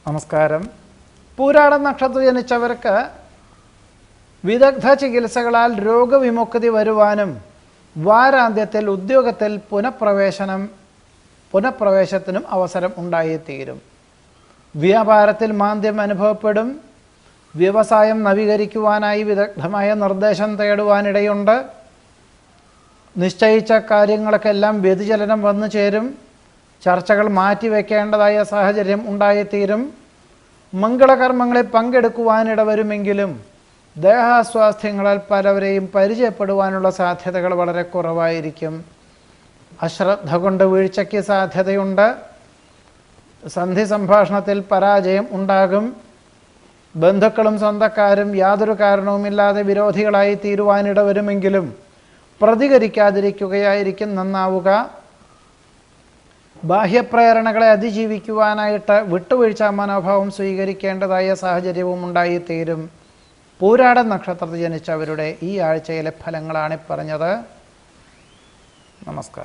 നമസ്കാരം. പൂരാട നക്ഷത്രത്തിൽ ജനിച്ചവർക്ക് വിദഗ്ധ ചികിത്സകളാൽ രോഗവിമുക്തി വരുവാനും വാരാന്ത്യത്തിൽ ഉദ്യോഗത്തിൽ പുനഃപ്രവേശത്തിനും അവസരം ഉണ്ടായിത്തീരും. വ്യാപാരത്തിൽ മാന്ദ്യം അനുഭവപ്പെടും. വ്യവസായം നവീകരിക്കുവാനായി വിദഗ്ധമായ നിർദ്ദേശം തേടുവാനിടയുണ്ട്. നിശ്ചയിച്ച കാര്യങ്ങൾക്കെല്ലാം വ്യതിചലനം വന്നു ചേരും. ചർച്ചകൾ മാറ്റിവെക്കേണ്ടതായ സാഹചര്യം ഉണ്ടായിത്തീരും. മംഗളകർമ്മങ്ങളിൽ പങ്കെടുക്കുവാനിട വരുമെങ്കിലും ദേഹാസ്വാസ്ഥ്യങ്ങളാൽ പലവരെയും പരിചയപ്പെടുവാനുള്ള സാധ്യതകൾ വളരെ കുറവായിരിക്കും. അശ്രദ്ധ കൊണ്ട് വീഴ്ചയ്ക്ക് സാധ്യതയുണ്ട്. സന്ധി സംഭാഷണത്തിൽ പരാജയം ഉണ്ടാകും. ബന്ധുക്കളും സ്വന്തക്കാരും യാതൊരു കാരണവുമില്ലാതെ വിരോധികളായി തീരുവാനിട വരുമെങ്കിലും പ്രതികരിക്കാതിരിക്കുകയായിരിക്കും നന്നാവുക. ബാഹ്യപ്രേരണകളെ അതിജീവിക്കുവാനായിട്ട് വിട്ടുവീഴ്ച മനോഭാവം സ്വീകരിക്കേണ്ടതായ സാഹചര്യവും ഉണ്ടായിത്തീരും. പൂരാട നക്ഷത്രത്തിൽ ജനിച്ചവരുടെ ഈ ആഴ്ചയിലെ ഫലങ്ങളാണ് പറഞ്ഞത്. നമസ്കാരം.